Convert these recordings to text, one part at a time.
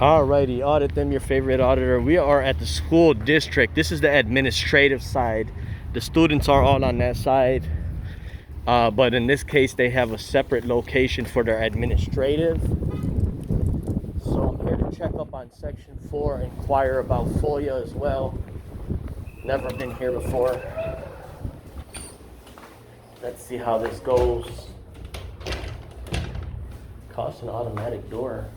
Alrighty, audit them, your favorite auditor. We are at the school district. This is the administrative side. The students are all on that side. But in this case, they have a separate location for their administrative. So I'm here to check up on section 4, inquire about FOIA as well. Never been here before. Let's see how this goes. Costs an automatic door.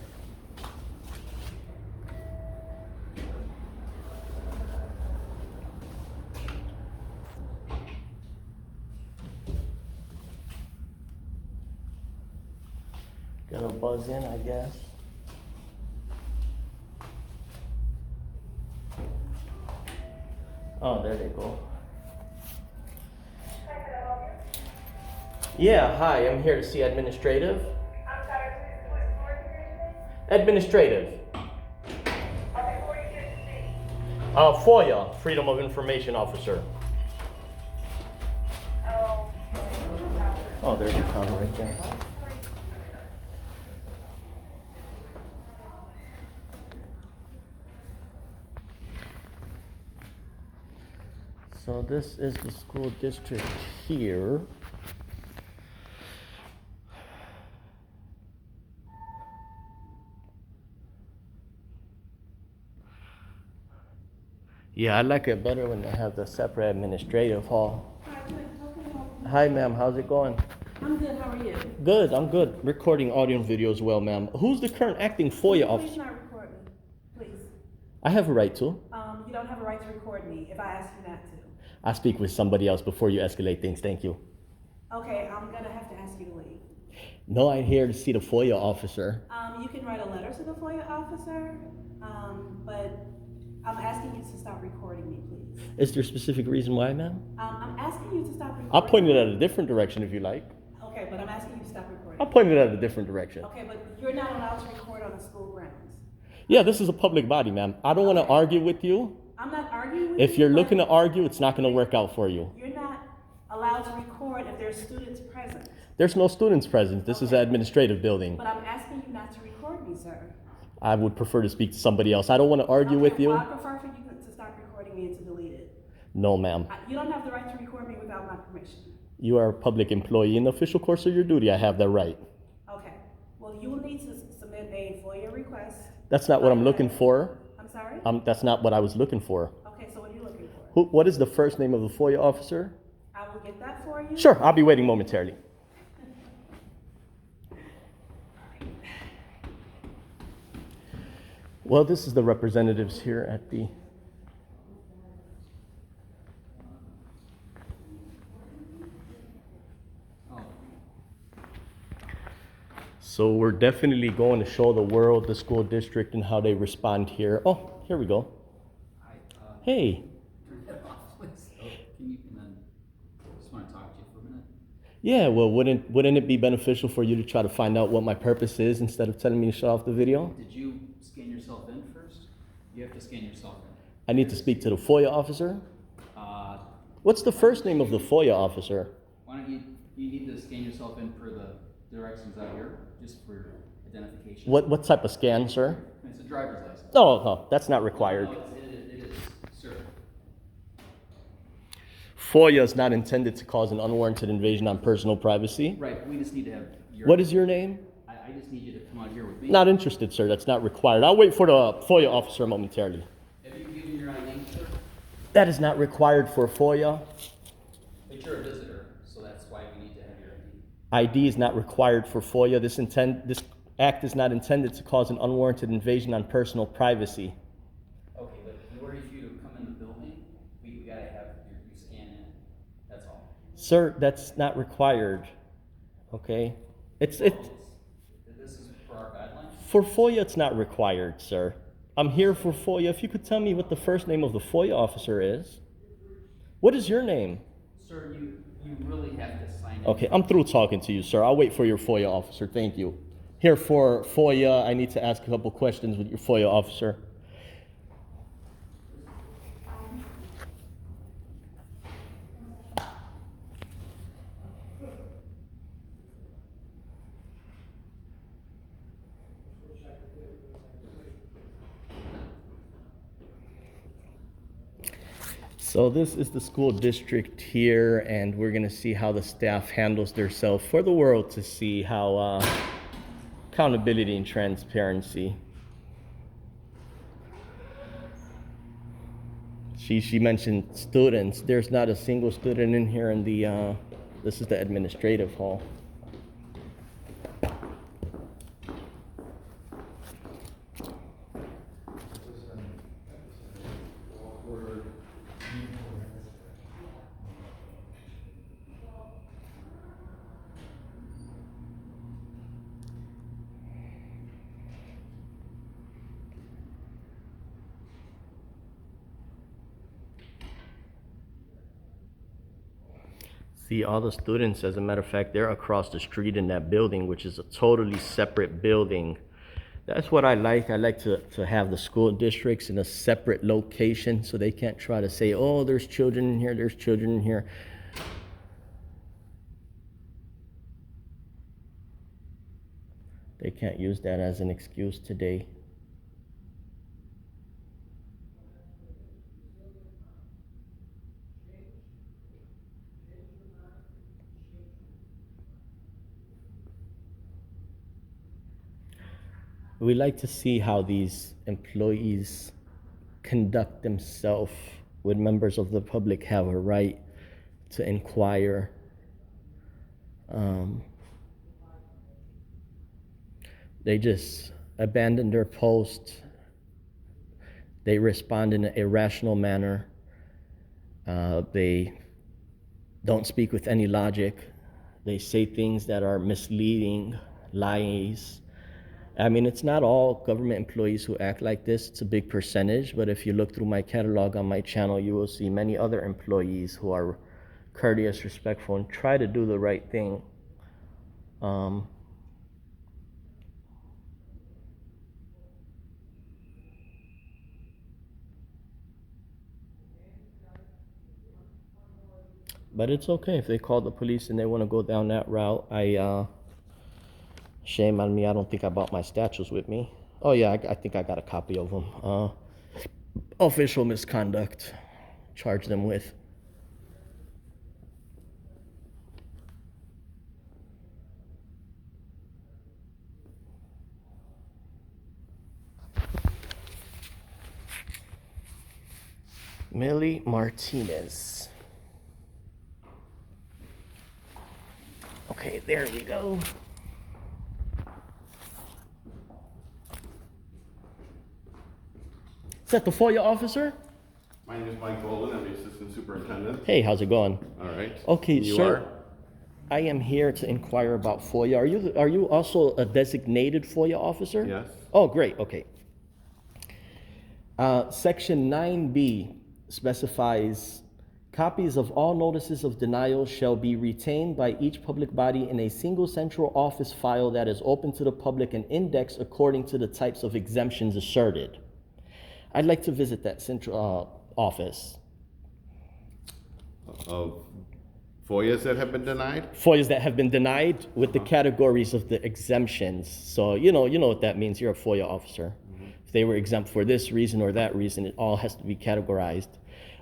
Gonna buzz in, I guess. Oh, there they go. Yeah, hi, I'm here to see administrative. I'm sorry, who's for here today? Administrative. Okay, who are you here to see? FOIA, Freedom of Information Officer. Oh, there's your counter right there. So this is the school district here. Yeah, I like it better when they have the separate administrative hall. Hi, ma'am. How's it going? I'm good. How are you? Good. I'm good. Recording audio and video as well, ma'am. Who's the current acting FOIA Please officer? not record me, please. I have a right to. You don't have a right to record me if I ask you not to. I speak with somebody else before you escalate things. Thank you. Okay, I'm gonna have to ask you to leave. No, I'm here to see the FOIA officer. You can write a letter to the FOIA officer, but I'm asking you to stop recording me, please. Is there a specific reason why, ma'am? I'm asking you to stop recording. I'll point it at a different direction if you like. Okay, but I'm asking you to stop recording. I'll point it at a different direction. Okay, but you're not allowed to record on the school grounds. Yeah, this is a public body, ma'am. I don't want to argue with you. I'm not arguing with you. If you're but looking to argue, it's not going to work out for you. You're not allowed to record if there's students present. There's no students present. This is an administrative building. But I'm asking you not to record me, sir. I would prefer to speak to somebody else. I don't want to argue with you. Well, I prefer for you to stop recording me and to delete it. No, ma'am. You don't have the right to record me without my permission. You are a public employee. In the official course of your duty, I have that right. Okay. Well, you will need to submit a FOIA request. That's not what I'm looking for. I'm sorry? That's not what I was looking for. Okay, so what are you looking for? What is the first name of the FOIA officer? I will get that for you. Sure, I'll be waiting momentarily. Well, this is the representatives here at the... So we're definitely going to show the world, the school district, and how they respond here. Oh, here we go. Hi, Hey. turn that off, please. Oh, can you, and then, just want to talk to you for a minute. Yeah, well, wouldn't it be beneficial for you to try to find out what my purpose is instead of telling me to shut off the video? Did you scan yourself in first? You have to scan yourself in. I need to speak to the FOIA officer. Uh, What's the first name of the FOIA officer? why don't you need to scan yourself in for the directions out here, just for identification. What type of scan, sir? It's a driver's license. No, that's not required. No, it is, sir. FOIA is not intended to cause an unwarranted invasion on personal privacy. Right, we just need to have your... What is your name? I just need you to come out here with me. Not interested, sir. That's not required. I'll wait for the FOIA officer momentarily. Have you given your ID, sir? That is not required for FOIA. But you're a visitor, so that's why we need to have your ID. ID is not required for FOIA. This act is not intended to cause an unwarranted invasion on personal privacy. Okay, but in order for you to come in the building, we gotta have you scan in. That's all. Sir, that's not required. Okay? It's This is for our guidelines? for FOIA, it's not required, sir. I'm here for FOIA. If you could tell me what the first name of the FOIA officer is. What is your name? Sir, you really have to sign in. Okay, I'm through talking to you, sir. I'll wait for your FOIA officer. Thank you. Here for FOIA, I need to ask a couple questions with your FOIA officer. So this is the school district here, and we're gonna see how the staff handles themselves for the world to see how accountability and transparency. She mentioned students. There's not a single student in here in the this is the administrative hall. See, all the students, as a matter of fact, they're across the street in that building, which is a totally separate building. That's what I like. I like to have the school districts in a separate location so they can't try to say, oh, there's children in here, there's children in here. They can't use that as an excuse today. We like to see how these employees conduct themselves when members of the public have a right to inquire. They just abandon their post. They respond in an irrational manner. They don't speak with any logic. They say things that are misleading, lies. I mean, it's not all government employees who act like this. It's a big percentage, but if you look through my catalog on my channel, you will see many other employees who are courteous, respectful, and try to do the right thing. But it's okay if they call the police and they want to go down that route. Shame on me, I don't think I brought my statues with me. Oh yeah, I think I got a copy of them. Official misconduct, charge them with. Millie Martinez. Okay, there we go. Is that the FOIA officer? My name is Mike Golden. I'm the assistant superintendent. Hey, how's it going? All right. Okay, You sir. are? I am here to inquire about FOIA. Are you also a designated FOIA officer? Yes. Oh, great. Okay. Section 9B specifies copies of all notices of denial shall be retained by each public body in a single central office file that is open to the public and indexed according to the types of exemptions asserted. I'd like to visit that central office. Of FOIAs that have been denied? FOIAs that have been denied with the categories of the exemptions. So you know what that means. You're a FOIA officer. If they were exempt for this reason or that reason, it all has to be categorized.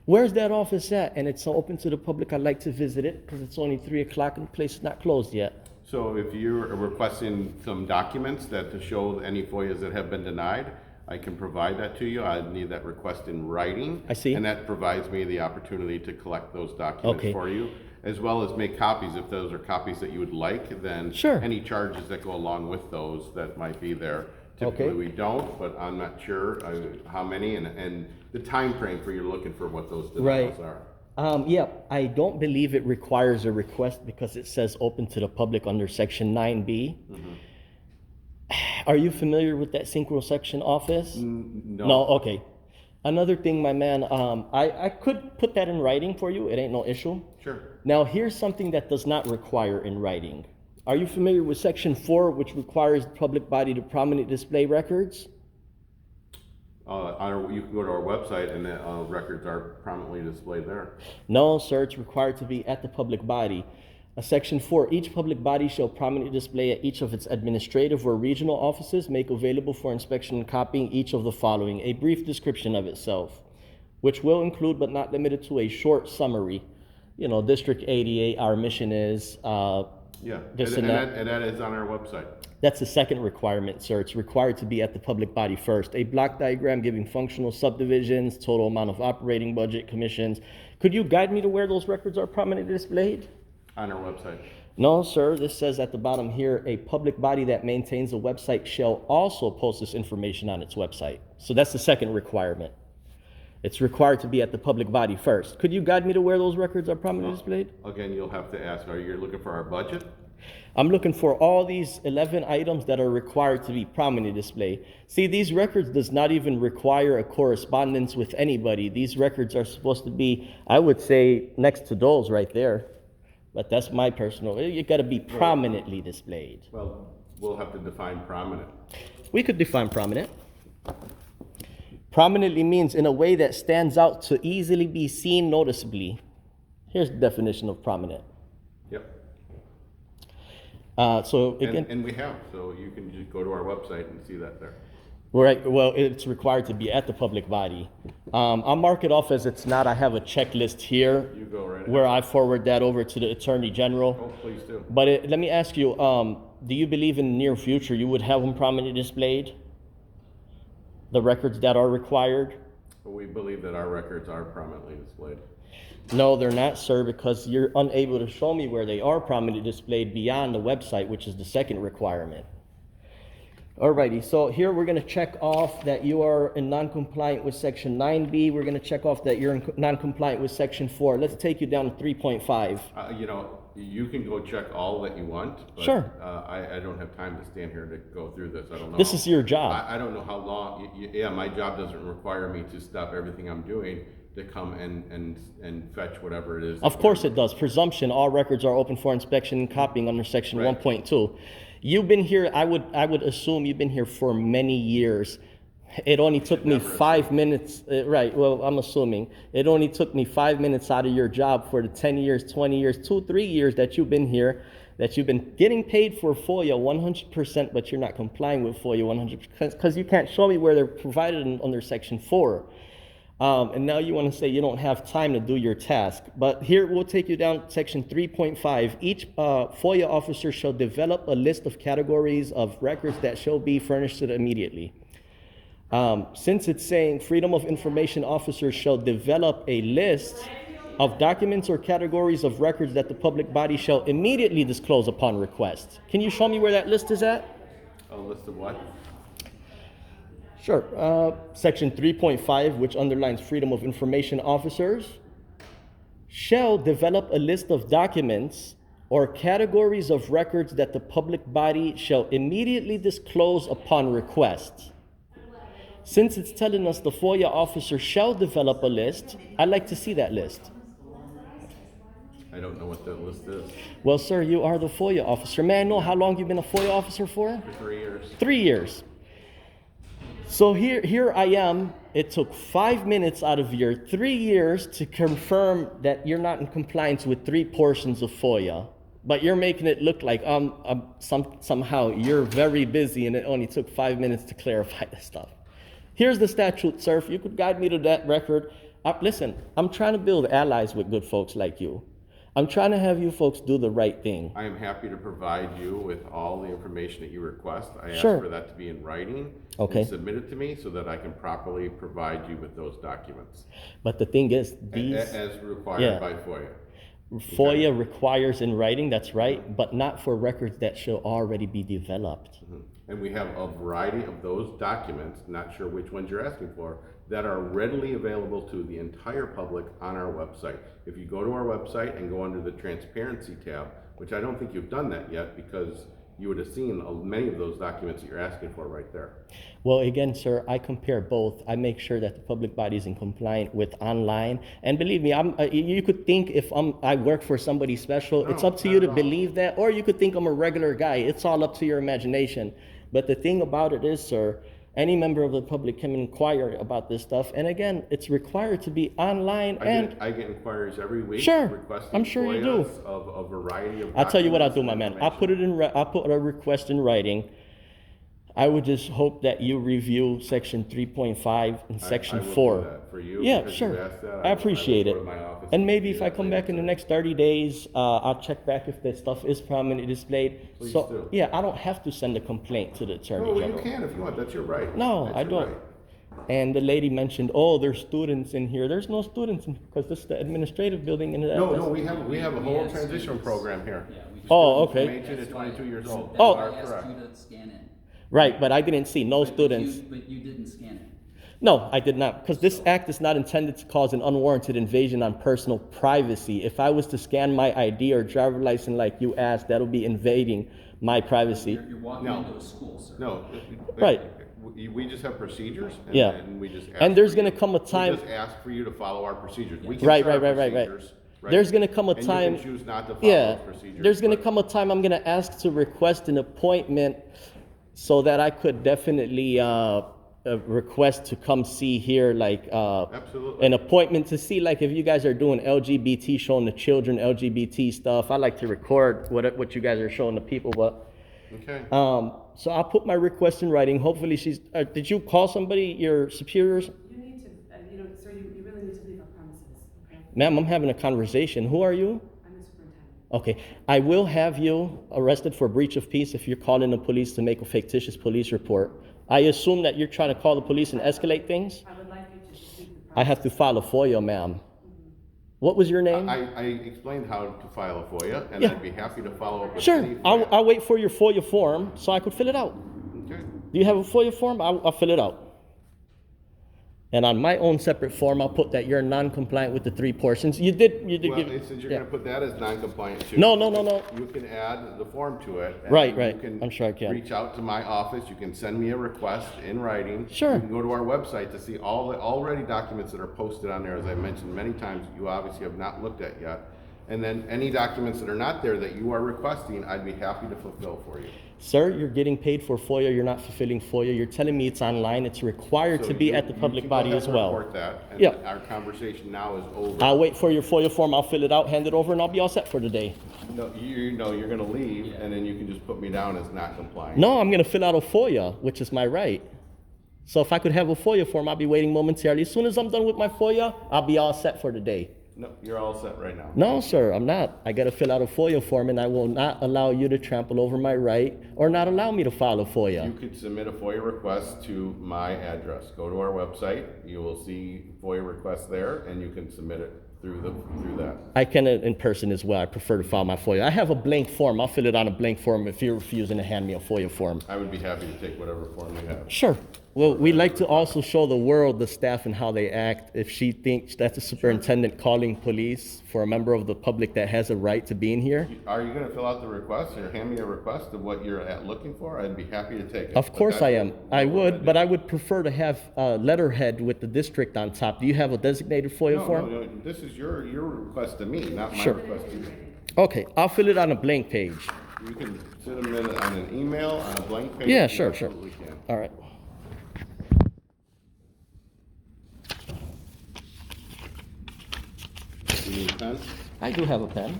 Where's that office at? And it's open to the public. I'd like to visit it because it's only 3 o'clock and the place is not closed yet. So if you're requesting some documents that to show any FOIAs that have been denied, I can provide that to you. I need that request in writing. I see. And that provides me the opportunity to collect those documents Okay. for you, as well as make copies. If those are copies that you would like, then Sure. any charges that go along with those that might be there. Typically Okay. we don't, but I'm not sure how many and the time frame for you're looking for what those denials are. Yeah, I don't believe it requires a request because it says open to the public under section 9B. Are you familiar with that synchro section office? No. No, okay. Another thing, my man, I could put that in writing for you. It ain't no issue. Sure. Now, here's something that does not require in writing. Are you familiar with section 4, which requires the public body to prominently display records? You can go to our website and the records are prominently displayed there. No, sir, it's required to be at the public body. Section 4, each public body shall prominently display at each of its administrative or regional offices, make available for inspection and copying each of the following: a brief description of itself, which will include but not limited to a short summary. You know, District 88, our mission is, Yeah, this and and that. and that is on our website. That's the second requirement, sir. It's required to be at the public body first. A block diagram giving functional subdivisions, total amount of operating budget, commissions. Could you guide me to where those records are prominently displayed? On our website. No, sir. This says at the bottom here, a public body that maintains a website shall also post this information on its website. So that's the second requirement. It's required to be at the public body first. Could you guide me to where those records are prominently displayed? Again, you'll have to ask, are you looking for our budget? I'm looking for all these 11 items that are required to be prominently displayed. See, these records does not even require a correspondence with anybody. These records are supposed to be, I would say, next to those right there. But that's my personal, you gotta be prominently displayed. Well, we'll have to define prominent. We could define prominent. Prominently means in a way that stands out to easily be seen noticeably. Here's the definition of prominent. Yep. So again, And we have, so you can just go to our website and see that there. right, well, it's required to be at the public body. I'll mark it off as it's not. I have a checklist here You go right where ahead. I forward that over to the Attorney General. Oh, please do. But let me ask you, do you believe in the near future you would have them prominently displayed? The records that are required? We believe that our records are prominently displayed. No, they're not, sir, because you're unable to show me where they are prominently displayed beyond the website, which is the second requirement. Alrighty, so here we're gonna check off that you are in non-compliant with section 9B. We're gonna check off that you're in non-compliant with section 4. Let's take you down to 3.5. You know, you can go check all that you want, but Sure. I don't have time to stand here to go through this. I don't know. This is your job. I don't know how long, yeah, my job doesn't require me to stop everything I'm doing to come and fetch whatever it is. Of course it does. Presumption, all records are open for inspection and copying under section Right. 1.2. You've been here, I would assume you've been here for many years. It only took me Never 5 minutes, right, well, I'm assuming. It only took me 5 minutes out of your job for the 10 years, 20 years, 2-3 years that you've been here, that you've been getting paid for FOIA 100%, but you're not complying with FOIA 100% because you can't show me where they're provided under section 4. And now you want to say you don't have time to do your task. But here we'll take you down to section 3.5. Each FOIA officer shall develop a list of categories of records that shall be furnished to them immediately. Since it's saying Freedom of Information officers shall develop a list of documents or categories of records that the public body shall immediately disclose upon request. Can you show me where that list is at? A list of what? Sure. Section 3.5, which underlines Freedom of Information officers, shall develop a list of documents or categories of records that the public body shall immediately disclose upon request. Since it's telling us the FOIA officer shall develop a list, I'd like to see that list. I don't know what that list is. Well, sir, you are the FOIA officer. May I know how long you've been a FOIA officer for? For 3 years. 3 years. So here I am. It took 5 minutes out of your 3 years to confirm that you're not in compliance with 3 portions of FOIA. But you're making it look like somehow you're very busy and it only took 5 minutes to clarify this stuff. Here's the statute, sir. If you could guide me to that record. Listen, I'm trying to build allies with good folks like you. I'm trying to have you folks do the right thing. I am happy to provide you with all the information that you request. I ask Sure. for that to be in writing. Okay. And submit it to me so that I can properly provide you with those documents. But the thing is, these As required Yeah. by FOIA. FOIA requires in writing, that's right, but not for records that shall already be developed. And we have a variety of those documents, not sure which ones you're asking for, that are readily available to the entire public on our website. If you go to our website and go under the transparency tab, which I don't think you've done that yet because you would have seen many of those documents that you're asking for right there. Well, again, sir, I compare both. I make sure that the public body is in compliant with online. And believe me, you could think if I work for somebody special, it's No, up to not you at to all. believe that, or you could think I'm a regular guy. It's all up to your imagination. But the thing about it is, sir, any member of the public can inquire about this stuff. And again, it's required to be online I get inquiries every week. Sure, Requesting I'm sure you do. FOIAs of a variety of I'll tell you what I'll do, documents my and man. I'll put a request in writing. I would just hope that you review section 3.5 and section I will do 4. that for you, Yeah, because sure. you asked that. I appreciate will it. go to my office And maybe do if I that come later back in the today. next 30 days, I'll check back if that stuff is prominently displayed. Please So, do. yeah, I don't have to send a complaint to the Attorney No, you General. can if you want, that's your right. No, That's I your don't. right. And the lady mentioned, oh, there's students in here. There's no students in, because this is the administrative building in the. No, we have a We whole have transition students. program here. Yeah, we just. Oh, Students from okay. 18 to 22 years old. That's Oh. why Are I asked correct. you to scan in. Right, but I didn't see no But students. But you didn't scan it. No, I did not, because this act is not intended to cause an unwarranted invasion on personal privacy. If I was to scan my ID or driver license like you asked, that'll be invading my privacy. You're walking No. into a school, sir. No. Right. We just have procedures. Yeah. And we just. And ask there's for gonna you- come a time- We just ask for you to follow our procedures. We can Right, set our right. procedures, right? There's gonna come a And time. you can choose not to follow Yeah, those procedures. there's gonna but- come a time I'm gonna ask to request an appointment so that I could definitely request to come see here, like Absolutely. an appointment to see, like, if you guys are doing LGBT, showing the children LGBT stuff. I like to record what you guys are showing the people, but. Okay. So I'll put my request in writing. Hopefully she's. Did you call somebody, your superiors? You need to, sir, you really need to leave our premises, okay? Ma'am, I'm having a conversation. Who are you? I'm the superintendent. Okay, I will have you arrested for breach of peace if you're calling the police to make a fictitious police report. I assume that you're trying to call the police and escalate things? I would like you to just leave the premises. I have to file a FOIA, ma'am. What was your name? I explained how to file a FOIA, and Yeah. I'd be happy to follow up with Sure, any I'll FOIA. wait for your FOIA form so I could fill it out. Okay. Do you have a FOIA form? I'll fill it out. And on my own separate form, I'll put that you're non-compliant with the 3 portions. You did Well, give. it says you're yeah. gonna put that as non-compliant too. No. You can add the form to it. and Right, you right. can I'm sure I can. Reach out to my office, you can send me a request in writing. Sure. You can go to our website to see all the already documents that are posted on there, as I mentioned many times, you obviously have not looked at yet. And then any documents that are not there that you are requesting, I'd be happy to fulfill for you. Sir, you're getting paid for FOIA, you're not fulfilling FOIA, you're telling me it's online, it's required So to be you- at the you public can go body ahead as and well. report that, and Yeah. our conversation now is over. I'll wait for your FOIA form, I'll fill it out, hand it over, and I'll be all set for today. No, you know, you're gonna leave, Yeah. and then you can just put me down as not compliant. No, I'm gonna fill out a FOIA, which is my right. So if I could have a FOIA form, I'll be waiting momentarily. As soon as I'm done with my FOIA, I'll be all set for the day. No, you're all set right now. No, sir, I'm not. I gotta fill out a FOIA form, and I will not allow you to trample over my right or not allow me to file a You FOIA. could submit a FOIA request to my address. Go to our website, you will see FOIA requests there, and you can submit it through that. I can in person as well. I prefer to file my FOIA. I have a blank form. I'll fill it on a blank form if you're refusing to hand me a FOIA form. I would be happy to take whatever form you have. Sure. Well, we like to also show the world, the staff, and how they act. If she thinks that's a superintendent calling police for a member of the public that has a right to be in here, Are you gonna fill out the request or hand me a request of what you're looking for? I'd be happy to take it. of But course that's I am. what I we're would, gonna but do. I would prefer to have a letterhead with the district on top. Do you have a designated FOIA No, form? no, this is your request to me, not my Sure. request to you. Okay, I'll fill it on a blank page. You can send them in on an email, on a blank page. Yeah, you sure, sure. absolutely can. All right. You need a pen? I do have a pen.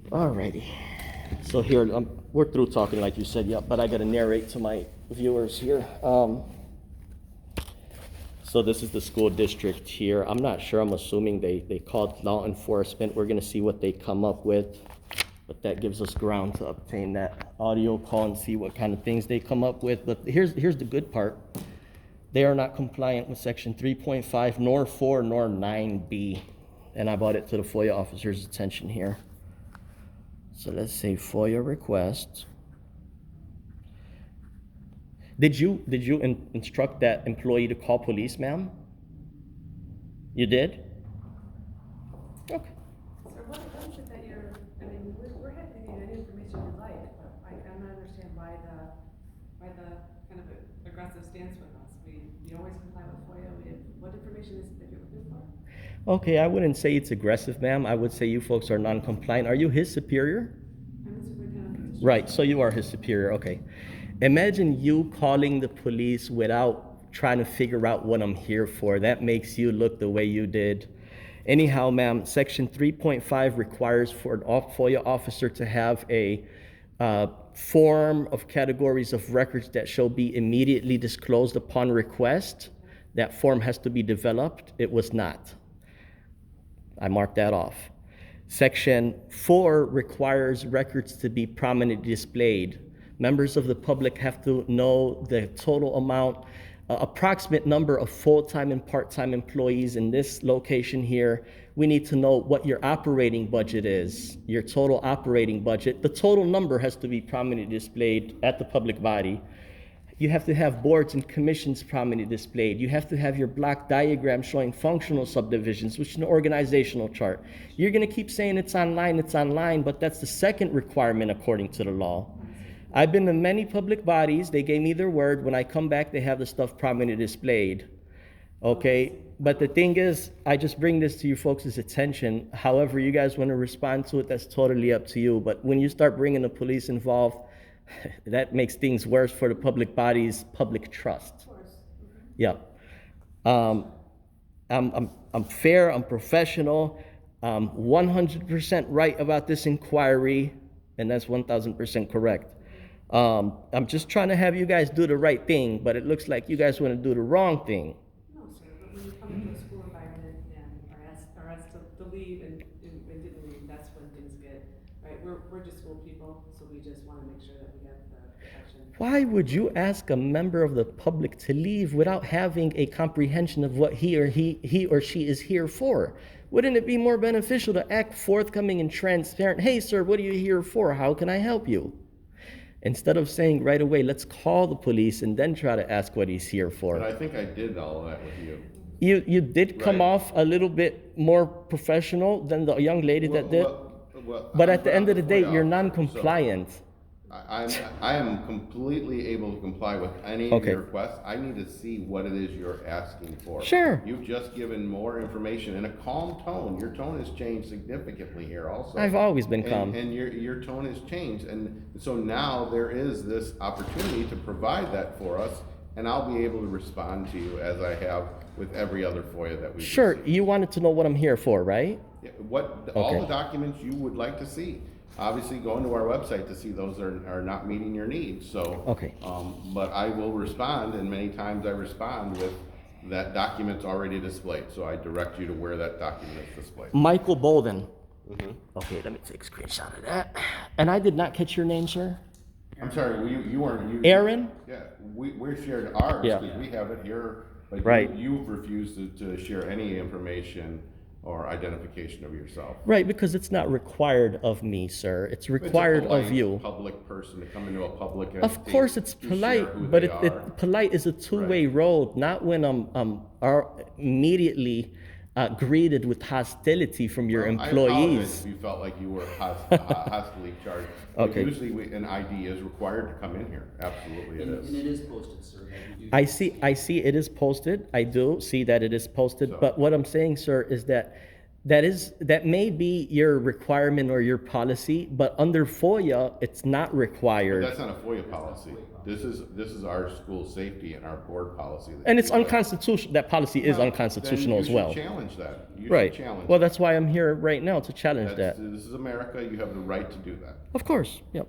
Alrighty. So here, we're through talking like you said, yeah, but I gotta narrate to my viewers here. So this is the school district here. I'm not sure, I'm assuming they called law enforcement. We're gonna see what they come up with. But that gives us ground to obtain that audio call and see what kind of things they come up with. But here's the good part. They are not compliant with section 3.5, nor 4, nor 9B. And I brought it to the FOIA officer's attention here. So let's say FOIA request. Did you instruct that employee to call police, ma'am? You did? Okay. Sir, what is it that you're, we're happy to give you any information you'd like, but I cannot understand why the kind of aggressive stance with us. We always comply with FOIA. What information is it that you're looking for? Okay, I wouldn't say it's aggressive, ma'am. I would say you folks are non-compliant. Are you his superior? I'm the superintendent of the district. Right, so you are his superior, okay. Imagine you calling the police without trying to figure out what I'm here for. That makes you look the way you did. Anyhow, ma'am, section 3.5 requires for an FOIA officer to have a form of categories of records that shall be immediately disclosed upon request. That form has to be developed. It was not. I marked that off. Section 4 requires records to be prominently displayed. Members of the public have to know the total amount, approximate number of full-time and part-time employees in this location here. We need to know what your operating budget is, your total operating budget. The total number has to be prominently displayed at the public body. You have to have boards and commissions prominently displayed. You have to have your block diagram showing functional subdivisions, which is an organizational chart. You're gonna keep saying it's online, but that's the second requirement according to the law. I've been to many public bodies, they gave me their word. When I come back, they have the stuff prominently displayed. Okay, but the thing is, I just bring this to you folks' attention. However you guys wanna respond to it, that's totally up to you. But when you start bringing the police involved, that makes things worse for the public body's public trust. Yeah. I'm fair, I'm professional, 100% right about this inquiry, and that's 1000% correct. I'm just trying to have you guys do the right thing, but it looks like you guys want to do the wrong thing. No, sir, but when you come into a school environment and are asked to leave and didn't leave, that's when things get, right? We're just school people, so we just want to make sure that we have the protection. Why would you ask a member of the public to leave without having a comprehension of what he or she is here for? Wouldn't it be more beneficial to act forthcoming and transparent? Hey, sir, what are you here for? How can I help you? Instead of saying right away, let's call the police and then try to ask what he's here for. But I think I did all of that with you. You did come Right. off a little bit more professional than the young lady that did. But I'm at the end of the day, FOIA you're officer, non-compliant. so I am completely able to comply with any of Okay. your requests. I need to see what it is you're asking for. Sure. You've just given more information in a calm tone. Your tone has changed significantly here also. I've always been calm. And your tone has changed. And so now there is this opportunity to provide that for us, and I'll be able to respond to you as I have with every other FOIA that we've Sure, received. you wanted to know what I'm here for, right? Yeah, all Okay. the documents you would like to see. Obviously, go into our website to see those are not meeting your needs, so. Okay. But I will respond, and many times I respond with that document's already displayed, so I direct you to where that document is displayed. Michael Bolden. Mm-hmm. Okay, let me take a screenshot of that. And I did not catch your name, sir? I'm sorry, you weren't. Aaron? Yeah, we shared ours, Yeah. because we have it here, but Right. you've refused to share any information or identification of yourself. Right, because it's not required of me, sir. It's It's a required of polite you. Public person to come into a public Of entity course, it's to polite, share who but they are. polite is a two-way road. Not when I'm are immediately greeted with hostility from your Well, I apologize employees. if you felt like you were hostily charged. But Okay. usually an ID is required to come in here. Absolutely it And is. it is posted, sir. Like, we do- I see it is posted. I do see that it is posted. So- But what I'm saying, sir, is that may be your requirement or your policy, but under FOIA, it's not But required. that's not a FOIA policy. This is our school safety and our board policy. that And it's you have. unconstitutional. That policy is Well, unconstitutional then as you well. should challenge that. You should Right. challenge Well, that. that's why I'm here right now to challenge that. This is America. You have the right to do that. Of course, yep.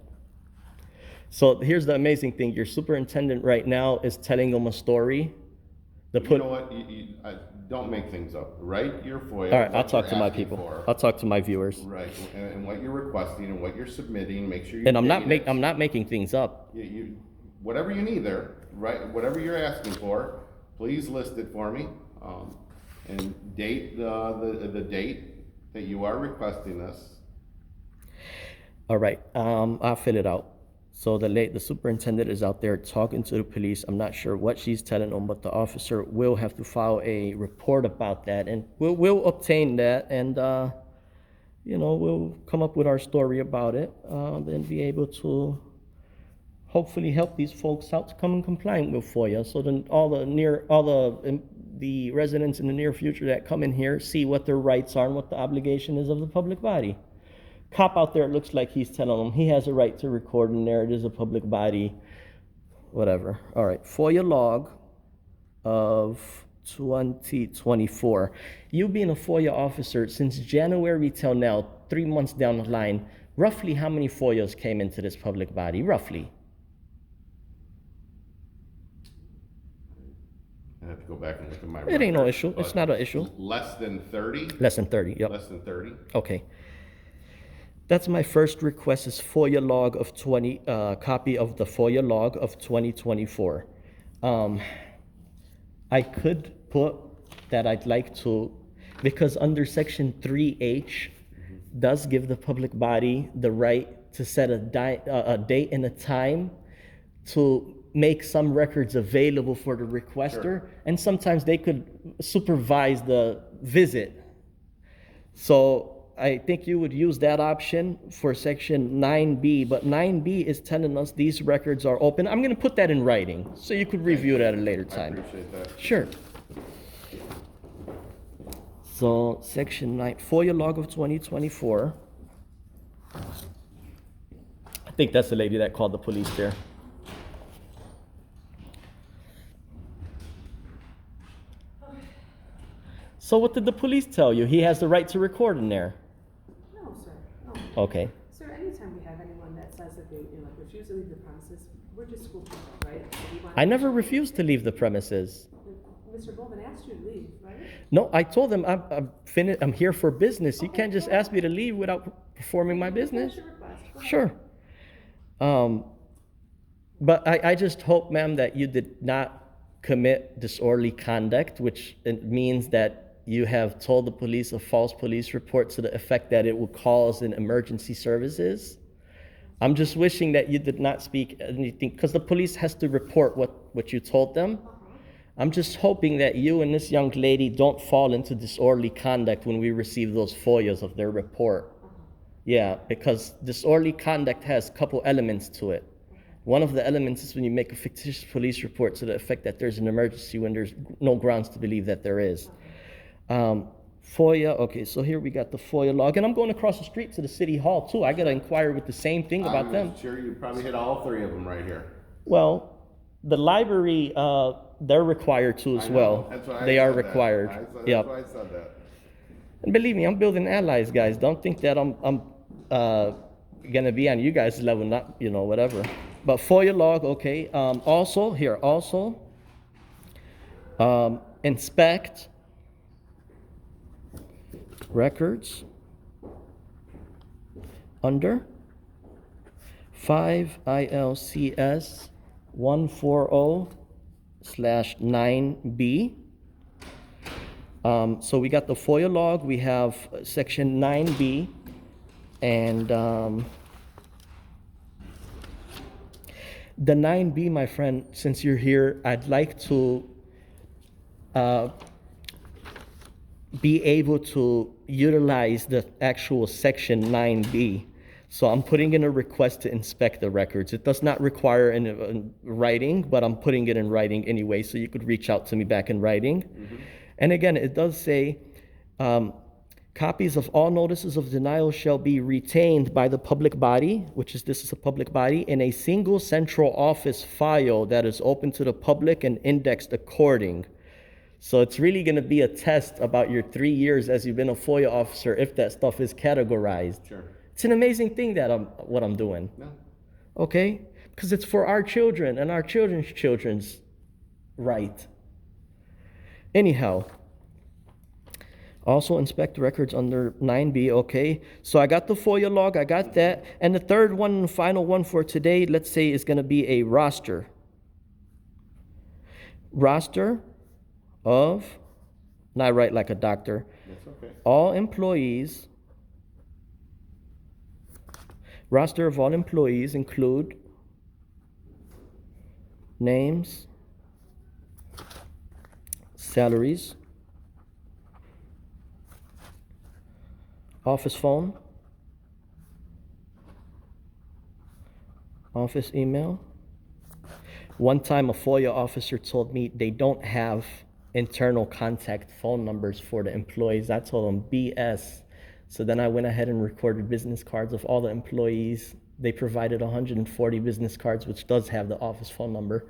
So here's the amazing thing. Your superintendent right now is telling them a story. You know what? Don't make things up. Write your FOIA. All right, I'll what talk you're to my asking people. for. I'll talk to my viewers. Right, and what you're requesting and what you're submitting, make sure you. And I'm date it. not making things up. Whatever you need there, right, whatever you're asking for, please list it for me. And date the date that you are requesting this. All right, I'll fill it out. So the superintendent is out there talking to the police. I'm not sure what she's telling them, but the officer will have to file a report about that, and we'll obtain that, and we'll come up with our story about it, and be able to hopefully help these folks out to come in compliant with FOIA. So then all the residents in the near future that come in here see what their rights are and what the obligation is of the public body. Cop out there, it looks like he's telling them he has a right to record in there. It is a public body, whatever. All right, FOIA log of 2024. You being a FOIA officer since January till now, 3 months down the line, roughly how many FOIAs came into this public body? Roughly. I have to go back and look at my. It ain't no records, issue. It's but not an issue. Less than 30? Less than 30, yep. Less than 30? Okay. That's my first request is FOIA log of copy of the FOIA log of 2024. I could put that I'd like to, because under section 3H does give the public body the right to set a date and a time to make some records available for the requester, Sure. and sometimes they could supervise the visit. So I think you would use that option for section 9B, but 9B is telling us these records are open. I'm going to put that in writing so you could review it at a later I time. appreciate that. Sure. So section 9, FOIA log of 2024. I think that's the lady that called the police there. So what did the police tell you? He has the right to record in there. No, sir, no. Okay. Sir, anytime we have anyone that says that they, like, refuse to leave the premises, we're just school people, right? So we want- I never refused to leave the premises. Mr. Bowman asked you to leave, right? No, I told them I'm finished. I'm here for business. You can't just ask me to leave without performing my business. That's your request. Go ahead. Sure. But I just hope, ma'am, that you did not commit disorderly conduct, which it means that you have told the police a false police report to the effect that it will cause an emergency services. I'm just wishing that you did not speak anything, because the police has to report what you told them. I'm just hoping that you and this young lady don't fall into disorderly conduct when we receive those FOIAs of their report. Yeah, because disorderly conduct has a couple elements to it. One of the elements is when you make a fictitious police report to the effect that there's an emergency when there's no grounds to believe that there is. FOIA, okay, so here we got the FOIA log, and I'm going across the street to the city hall too. I got to inquire with the same thing about them. I'm sure you probably hit all 3 of them right here. Well, the library, they're required to as I know. well. That's why I They are said that. required. That's Yep. why I said that. And believe me, I'm building allies, guys. Don't think that I'm gonna be on you guys' level, not, whatever. But FOIA log, okay. Also, inspect records under 5 ILCS 140/9B. So we got the FOIA log, we have section 9B, and the 9B, my friend, since you're here, I'd like to be able to utilize the actual section 9B. So I'm putting in a request to inspect the records. It does not require in writing, but I'm putting it in writing anyway, so you could reach out to me back in writing. Mm-hmm. And again, it does say, copies of all notices of denial shall be retained by the public body, this is a public body, in a single central office file that is open to the public and indexed according. So it's really going to be a test about your 3 years as you've been a FOIA officer if that stuff is categorized. Sure. It's an amazing thing that what I'm doing. No. Okay? Because it's for our children and our children's right. Anyhow, also inspect records under 9B, okay? So I got the FOIA log, I got that. And the third one and final one for today, let's say, is going to be a roster. Roster of, not write like a doctor, That's okay. all employees. Roster of all employees include names, salaries, office phone, office email. One time a FOIA officer told me they don't have internal contact phone numbers for the employees. I told them BS. So then I went ahead and recorded business cards of all the employees. They provided 140 business cards, which does have the office phone number.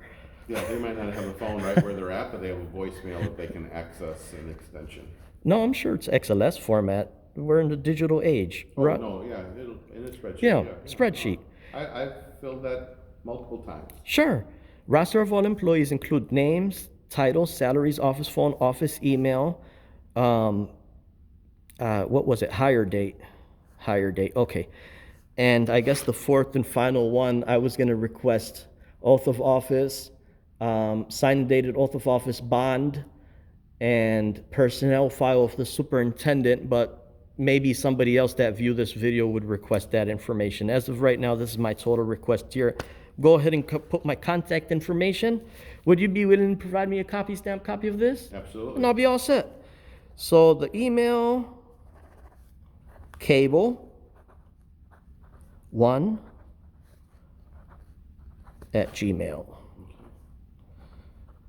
Yeah, they might not have a phone right where they're at, but they have a voicemail that they can access an extension. No, I'm sure it's XLS format. We're in the digital age. Oh, right? no, yeah, it'll, in a spreadsheet, Yeah, yeah. spreadsheet. I've filled that multiple times. Sure. Roster of all employees include names, titles, salaries, office phone, office email. What was it? Hire date. Hire date. Okay. And I guess the fourth and final one, I was going to request oath of office, signed and dated oath of office bond, and personnel file of the superintendent, but maybe somebody else that view this video would request that information. As of right now, this is my total request here. Go ahead and put my contact information. Would you be willing to provide me a copy, stamped copy of this? Absolutely. And I'll be all set. So the email, cable1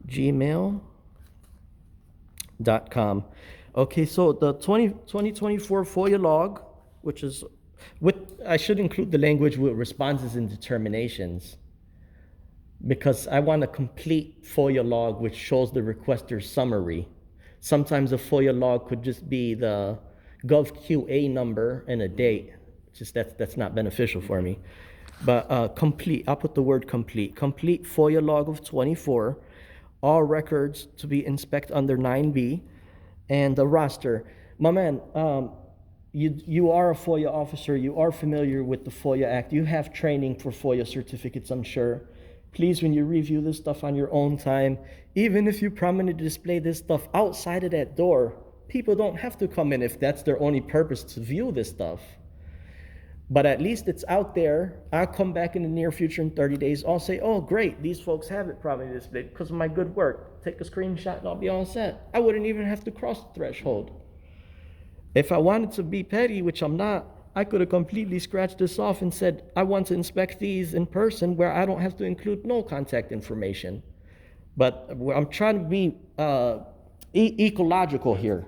gmail.com. Okay, so the 2024 FOIA log, which is I should include the language with responses and determinations, because I want a complete FOIA log which shows the requester's summary. Sometimes a FOIA log could just be the GovQA number and a date. Just that's not beneficial for me. But complete, I'll put the word complete. Complete FOIA log of 24. All records to be inspected under 9B. And the roster. My man, you are a FOIA officer. You are familiar with the FOIA Act. You have training for FOIA certificates, I'm sure. Please, when you review this stuff on your own time, even if you prominently display this stuff outside of that door, people don't have to come in if that's their only purpose to view this stuff. But at least it's out there. I'll come back in the near future in 30 days. I'll say, oh, great, these folks have it prominently displayed because of my good work. Take a screenshot and I'll be all set. I wouldn't even have to cross the threshold. If I wanted to be petty, which I'm not, I could have completely scratched this off and said, I want to inspect these in person where I don't have to include no contact information. But I'm trying to be ecological here.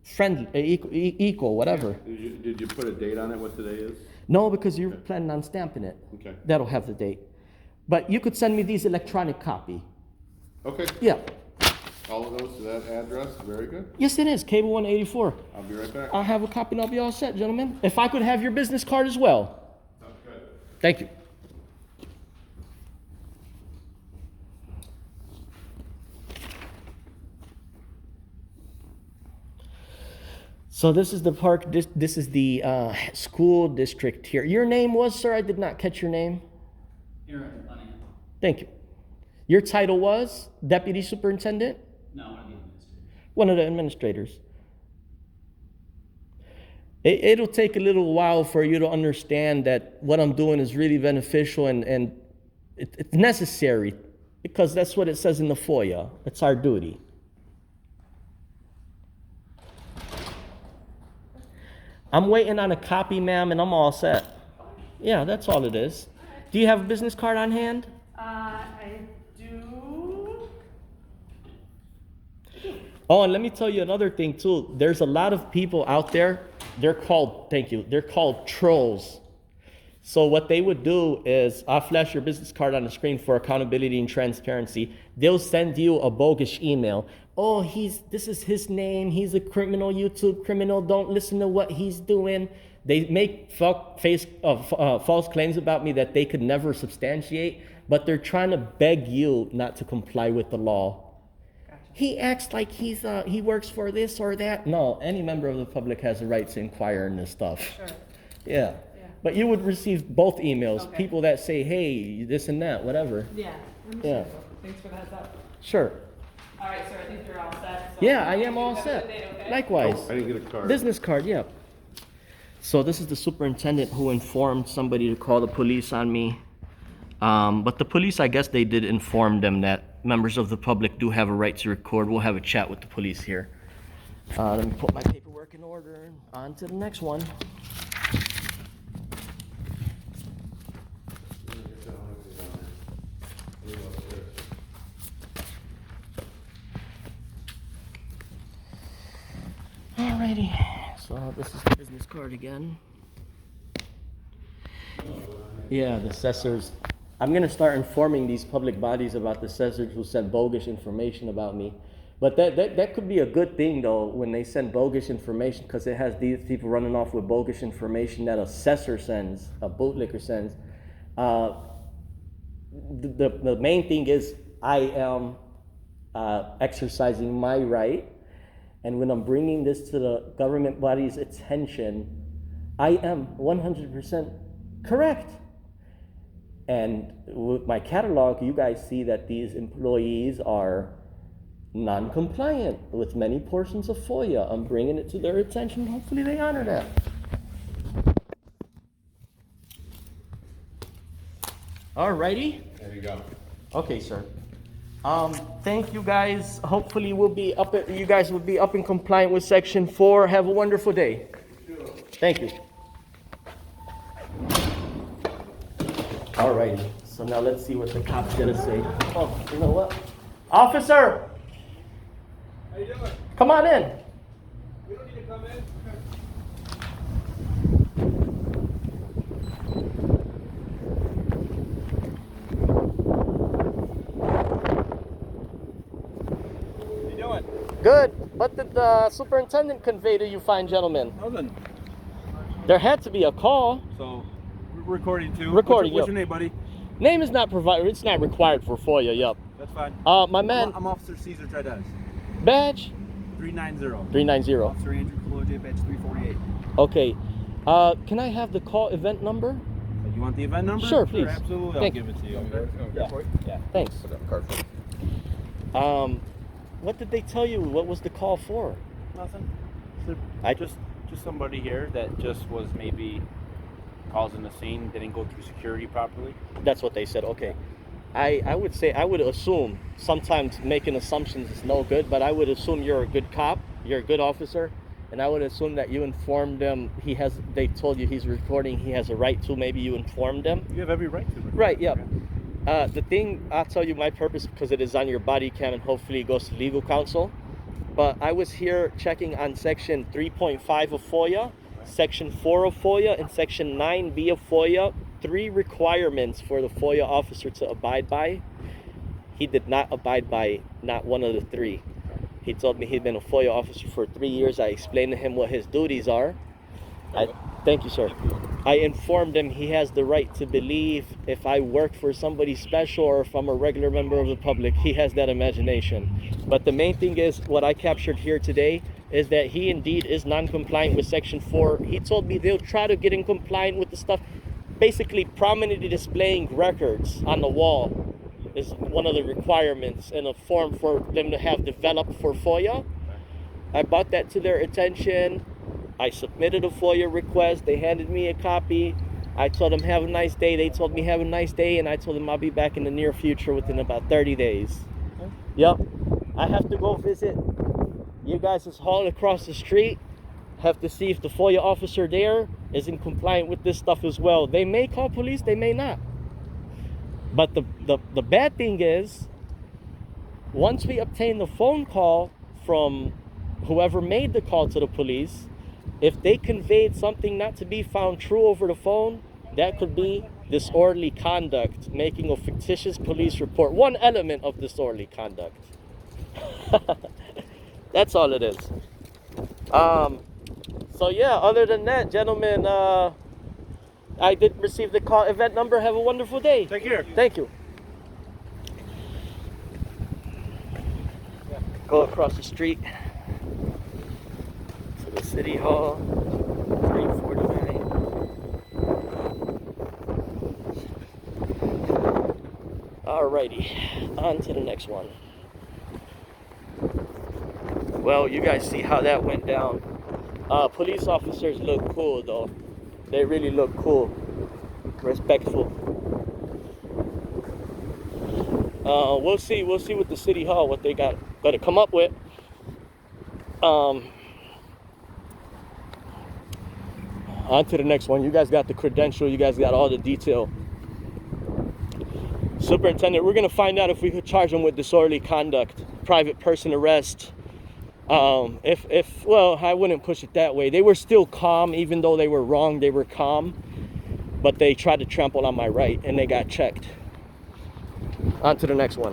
Friendly, equal, whatever. Did you put a date on it, what today is? No, because you're planning on stamping it. Okay. That'll have the date. But you could send me these electronic copy. Okay. Yeah. All of those to that address, very good. Yes, it is, Cable 184. I'll be right back. I'll have a copy and I'll be all set, gentlemen. If I could have your business card as well. Sounds good. Thank you. So this is the park, this is the school district here. Your name was, sir? I did not catch your name. Aaron, Money. Thank you. Your title was Deputy Superintendent? No, one of the administrators. One of the administrators. It'll take a little while for you to understand that what I'm doing is really beneficial and it's necessary, because that's what it says in the FOIA. It's our duty. I'm waiting on a copy, ma'am, and I'm all set. Yeah, that's all it is. Do you have a business card on hand? I do. Oh, and let me tell you another thing too. There's a lot of people out there, they're called trolls. So what they would do is, I'll flash your business card on the screen for accountability and transparency. They'll send you a bogus email. Oh, this is his name. He's a criminal, YouTube criminal. Don't listen to what he's doing. They make false claims about me that they could never substantiate, but they're trying to beg you not to comply with the law. Gotcha. He acts like he works for this or that. No, any member of the public has a right to inquire in this stuff. Sure. Yeah. But you would receive both emails, Okay. people that say, hey, this and that, whatever. Yeah. Yeah. Thanks for the heads up. Sure. All right, sir, I think you're all set. So Yeah, I am all have a set. good day, okay? Likewise. I didn't get a card. Business card, yeah. So this is the superintendent who informed somebody to call the police on me. But the police, I guess they did inform them that members of the public do have a right to record. We'll have a chat with the police here. Let me put my paperwork in order and on to the next one. Alrighty, so this is the business card again. Yeah, the assessors. I'm gonna start informing these public bodies about the censors who sent bogus information about me. But that could be a good thing though, when they send bogus information, because it has these people running off with bogus information that a assessor sends, a bootlicker sends. The main thing is I am exercising my right, and when I'm bringing this to the government body's attention, I am 100% correct. And with my catalog, you guys see that these employees are non-compliant with many portions of FOIA. I'm bringing it to their attention. Hopefully they honor that. Alrighty. There you go. Okay, sir. Thank you guys. Hopefully you guys will be up and compliant with Section 4. Have a wonderful day. Thank you. Alrighty. So now let's see what the cop's gonna say. Oh, you know what? Officer! How you doing? Come on in. We don't need to come in. How you doing? Good. What did the superintendent convey to you fine gentlemen? Nothing. There had to be a call. So, we're recording too. Recording, What's your yep. name, buddy? Name is not provided. It's not required for FOIA. Yep. That's fine. My man. I'm Officer Caesar Tredez. Badge 390. 390. Officer Andrew Kaloje, badge 348. Okay. Can I have the call event number? You want the event number? Sure, please. Absolutely. Thank I'll give it to you. Yeah. Thanks. What did they tell you? What was the call for? Nothing. I Just somebody here that just was maybe causing a scene, didn't go through security properly. That's what they said. Okay. I would say, I would assume, sometimes making assumptions is no good, but I would assume you're a good cop, you're a good officer, and I would assume that you informed them they told you he's recording, he has a right to, maybe you informed them. You have every right to. Right, yeah. The thing, I'll tell you my purpose, because it is on your body cam and hopefully it goes to legal counsel, but I was here checking on section 3.5 of FOIA, section 4 of FOIA, and section 9B of FOIA, 3 requirements for the FOIA officer to abide by. He did not abide by not one of the 3. He told me he'd been a FOIA officer for 3 years. I explained to him what his duties are. Thank you, sir. I informed him he has the right to believe if I work for somebody special or if I'm a regular member of the public. He has that imagination. But the main thing is, what I captured here today is that he indeed is non-compliant with Section 4. He told me they'll try to get in compliant with the stuff. Basically, prominently displaying records on the wall is one of the requirements in a form for them to have developed for FOIA. I brought that to their attention. I submitted a FOIA request. They handed me a copy. I told them have a nice day. They told me have a nice day, and I told them I'll be back in the near future within about 30 days. Yep. I have to go visit you guys' hall across the street. Have to see if the FOIA officer there is in compliant with this stuff as well. They may call police, they may not. But the bad thing is, once we obtain the phone call from whoever made the call to the police, if they conveyed something not to be found true over the phone, that could be disorderly conduct, making a fictitious police report. One element of disorderly conduct. That's all it is. So yeah, other than that, gentlemen, I did receive the call event number. Have a wonderful day. Take care. Thank you. Go across the street to the city hall. 349. Alrighty, on to the next one. Well, you guys see how that went down. Police officers look cool though. They really look cool. Respectful. We'll see with the city hall what they got to come up with. On to the next one. You guys got the credential, you guys got all the detail. Superintendent, we're gonna find out if we could charge them with disorderly conduct, private person arrest. Well, I wouldn't push it that way. They were still calm, even though they were wrong, they were calm. But they tried to trample on my right and they got checked. On to the next one.